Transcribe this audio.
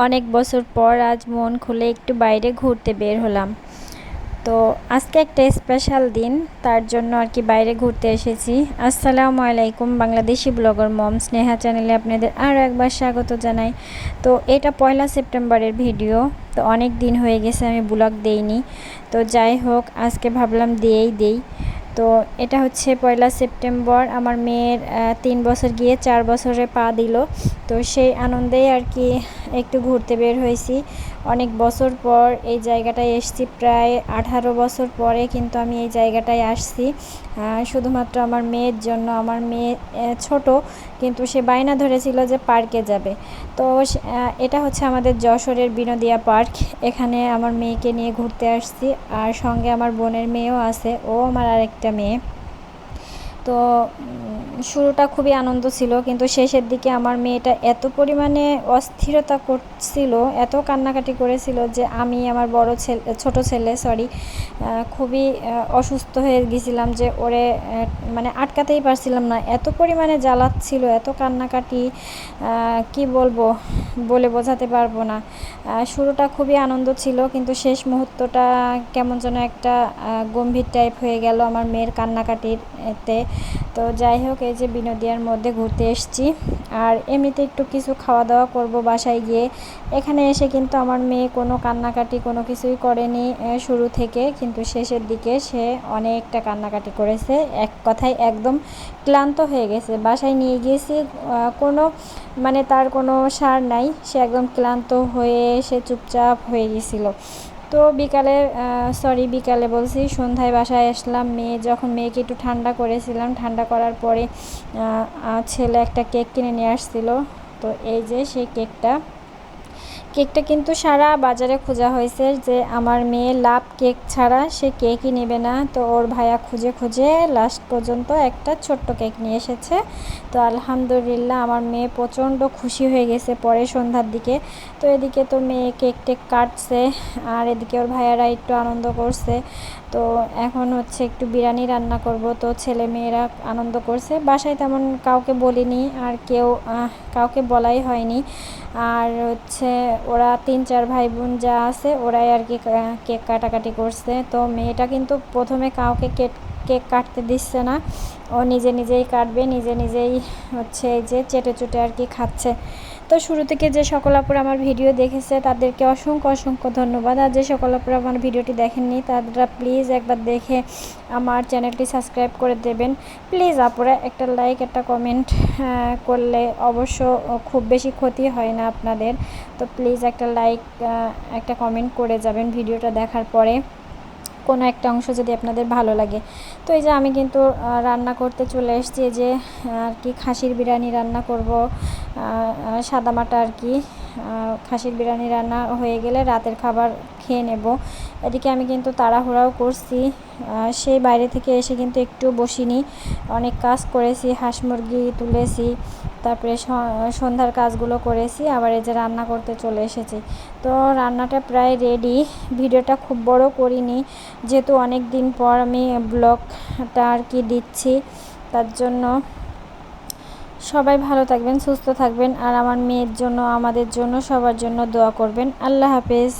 অনেক বছর পর আজ মন খুলে একটু বাইরে ঘুরতে বের হলাম। তো আজকে একটা স্পেশাল দিন, তার জন্য আর কি বাইরে ঘুরতে এসেছি। আসসালামু আলাইকুম, বাংলাদেশি ব্লগার মম স্নেহা চ্যানেলে আপনাদের আরও একবার স্বাগত জানাই। তো এটা 1 সেপ্টেম্বরের ভিডিও। তো অনেক দিন হয়ে গেছে আমি ব্লগ দেইনি। তো যাই হোক, আজকে ভাবলাম দেই। তো এটা হচ্ছে 1 সেপ্টেম্বর, আমার মেয়ের 3 বছর গিয়ে 4 বছরে পা দিল। তো সেই আনন্দেই আর কি একটু ঘুরতে বের হয়েছি। অনেক বছর পর এই জায়গাটায় এসেছি, প্রায় 18 বছর পরে কিন্তু আমি এই জায়গাটায় আসছি শুধুমাত্র আমার মেয়ের জন্য। আমার মেয়ে ছোট, কিন্তু সে বায়না ধরেছিল যে পার্কে যাবে। তো এটা হচ্ছে আমাদের যশোরের বিনোদিয়া পার্ক। এখানে আমার মেয়েকে নিয়ে ঘুরতে আসছি, আর সঙ্গে আমার বোনের মেয়েও আছে, ও আমার আরেকটা মেয়ে। তো শুরুটা খুবই আনন্দ ছিল, কিন্তু শেষের দিকে আমার মেয়েটা এত পরিমাণে অস্থিরতা করছিল, এত কান্নাকাটি করেছিল যে আমি আমার ছোট ছেলে খুবই অসুস্থ হয়ে গেছিলাম, যে ওরে মানে আটকাতেই পারছিলাম না। এত পরিমাণে জ্বালাচ্ছিল, এত কান্নাকাটি, কি বলবো, বলে বোঝাতে পারবো না। শুরুটা খুবই আনন্দ ছিল, কিন্তু শেষ মুহূর্তটা কেমন যেন একটা গম্ভীর টাইপ হয়ে গেল আমার মেয়ের কান্নাকাটিতে। তো যাই হোক, এই যে বিনোদিয়ার মধ্যে ঘুরতে এসেছি, আর এমনিতে একটু কিছু খাওয়া দাওয়া করব বাসায় গিয়ে। এখানে এসে কিন্তু আমার মেয়ে কোনো কান্নাকাটি কোনো কিছুই করেনি শুরু থেকে, কিন্তু শেষের দিকে সে অনেকটা কান্নাকাটি করেছে। এক কথায় একদম ক্লান্ত হয়ে গেছে। বাসায় নিয়ে গিয়েছি, কোনো মানে তার কোনো সার নাই, সে একদম ক্লান্ত হয়ে সে চুপচাপ হয়ে গেছিল। তো বিকালে বলছি, সন্ধ্যায় বাসায় আসলাম। মেয়েকে একটু ঠান্ডা করেছিলাম, ঠান্ডা করার পরে ছেলে একটা কেক কিনে নিয়ে আসছিল। তো এই যে সেই কেকটা কিন্তু সারা বাজারে খোঁজা হয়েছে, যে আমার মেয়ে লাভ কেক ছাড়া সে কেকই নেবে না। তো ওর ভাইয়া খুঁজে লাস্ট পর্যন্ত একটা ছোট্ট কেক নিয়ে এসেছে। তো আলহামদুলিল্লাহ, আমার মেয়ে প্রচণ্ড খুশি হয়ে গেছে পরে সন্ধ্যার দিকে। তো এদিকে তো মেয়ে কেক টেক কাটছে, আর এদিকে ওর ভাইয়ারা একটু আনন্দ করছে। তো এখন হচ্ছে একটু বিরিয়ানি রান্না করব। তো ছেলে মেয়েরা আনন্দ করছে, বাসায় তেমন কাউকে বলিনি, আর কাউকে বলাই হয়নি। আর হচ্ছে ওরা 3-4 ভাই বোন যা আছে ওরাই আর কি কেক কাটাকাটি করছে। তো মেয়েটা কিন্তু প্রথমে কাউকে কেক কাটতে দিচ্ছে না, ও নিজেই কাটবে, নিজেই হচ্ছে এই যে চেটে আর কি খাচ্ছে। তো শুরু থেকে যে সকল আপুরা আমার ভিডিও দেখেছে তাদেরকে অসংখ্য ধন্যবাদ। আর যে সকল আপুরা আমার ভিডিওটি দেখেননি তারা প্লিজ একবার দেখে আমার চ্যানেলটি সাবস্ক্রাইব করে দেবেন। প্লিজ আপুরা একটা লাইক একটা কমেন্ট করলে অবশ্য খুব বেশি ক্ষতি হয় না আপনাদের। তো প্লিজ একটা লাইক একটা কমেন্ট করে যাবেন ভিডিওটা দেখার পরে, কোনো একটা অংশ যদি আপনাদের ভালো লাগে। তো এই যে আমি কিন্তু রান্না করতে চলে এসেছি, যে আর কি খাসির বিরিয়ানি রান্না করব, সাদামাটা আর কি। খাসির বিরিয়ানি রান্না হয়ে গেলে রাতের খাবার খেয়ে নেব। এদিকে আমি কিন্তু তাড়াহুড়াও করছি, সেই বাইরে থেকে এসে কিন্তু একটু বসিনি, অনেক কাজ করেছি, হাঁস মুরগি তুলেছি, তারপরে সন্ধ্যার কাজগুলো করেছি, আবার এই যে রান্না করতে চলে এসেছি। তো রান্নাটা প্রায় রেডি। ভিডিওটা খুব বড় করিনি, যেহেতু অনেক দিন পর আমি ব্লগটা আর কি দিচ্ছি, তার জন্য সবাই ভালো থাকবেন, সুস্থ থাকবেন, আর আমার মেয়ের জন্য, আমাদের জন্য, সবার জন্য দোয়া করবেন। আল্লাহ হাফেজ।